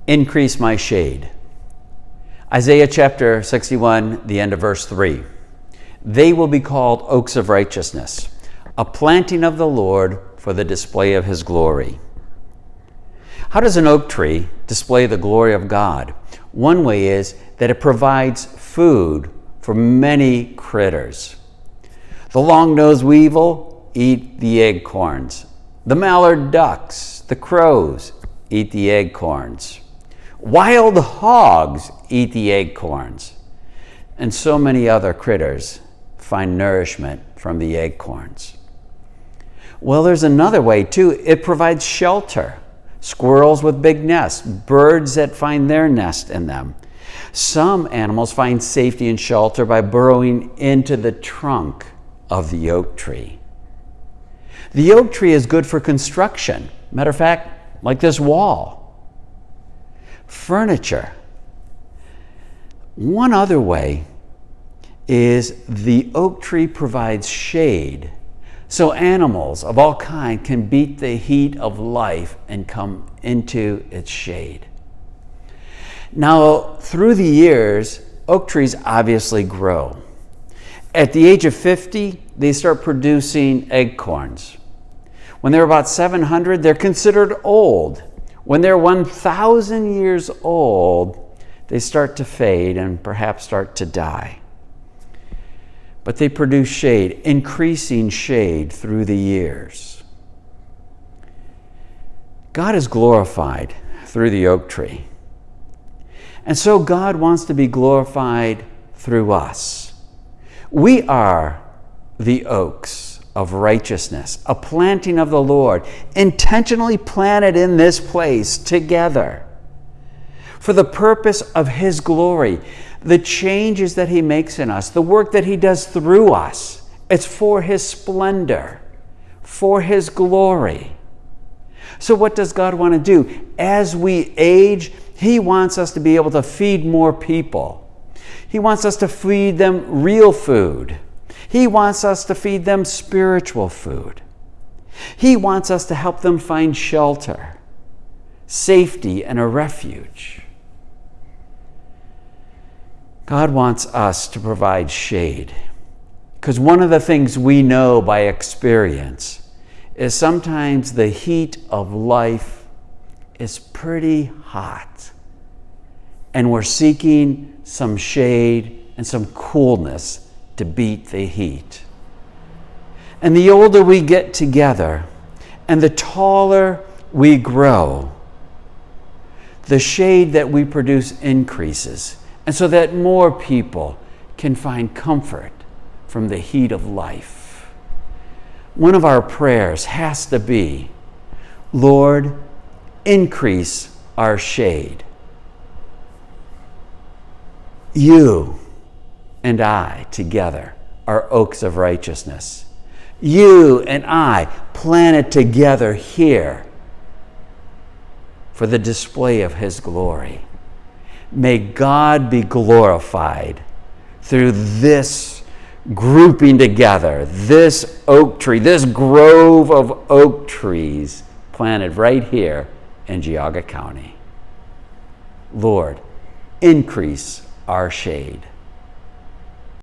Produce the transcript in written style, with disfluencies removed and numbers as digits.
increase my shade. Isaiah chapter 61, the end of verse 3. They will be called oaks of righteousness, a planting of the Lord for the display of his glory. How does an oak tree display the glory of God? One way is that it provides food for many critters. The long-nosed weevil eat the acorns. The mallard ducks, the crows, eat the acorns. Wild hogs eat the acorns. And so many other critters find nourishment from the acorns. Well, there's another way too. It provides shelter. Squirrels with big nests, birds that find their nest in them. Some animals find safety and shelter by burrowing into the trunk of the oak tree. The oak tree is good for construction. Matter of fact, like this wall. Furniture. One other way is the oak tree provides shade, so animals of all kinds can beat the heat of life and come into its shade. Now, through the years, oak trees obviously grow. At the age of 50, they start producing acorns. When they're about 700, they're considered old. When they're 1,000 years old, they start to fade and perhaps start to die. But they produce shade, increasing shade through the years. God is glorified through the oak tree. And so God wants to be glorified through us. We are the oaks of righteousness, a planting of the Lord, intentionally planted in this place together for the purpose of his glory. The changes that he makes in us, the work that he does through us, it's for his splendor, for his glory. So what does God want to do? As we age, he wants us to be able to feed more people. He wants us to feed them real food. He wants us to feed them spiritual food. He wants us to help them find shelter, safety, and a refuge. God wants us to provide shade, because one of the things we know by experience is sometimes the heat of life is pretty hot, and we're seeking some shade and some coolness to beat the heat. And the older we get together and the taller we grow, the shade that we produce increases, and so that more people can find comfort from the heat of life. One of our prayers has to be, Lord, increase our shade. You and I together are oaks of righteousness. You and I planted together here for the display of his glory. May God be glorified through this grouping together, this oak tree, this grove of oak trees planted right here in Geauga County. Lord, increase our shade.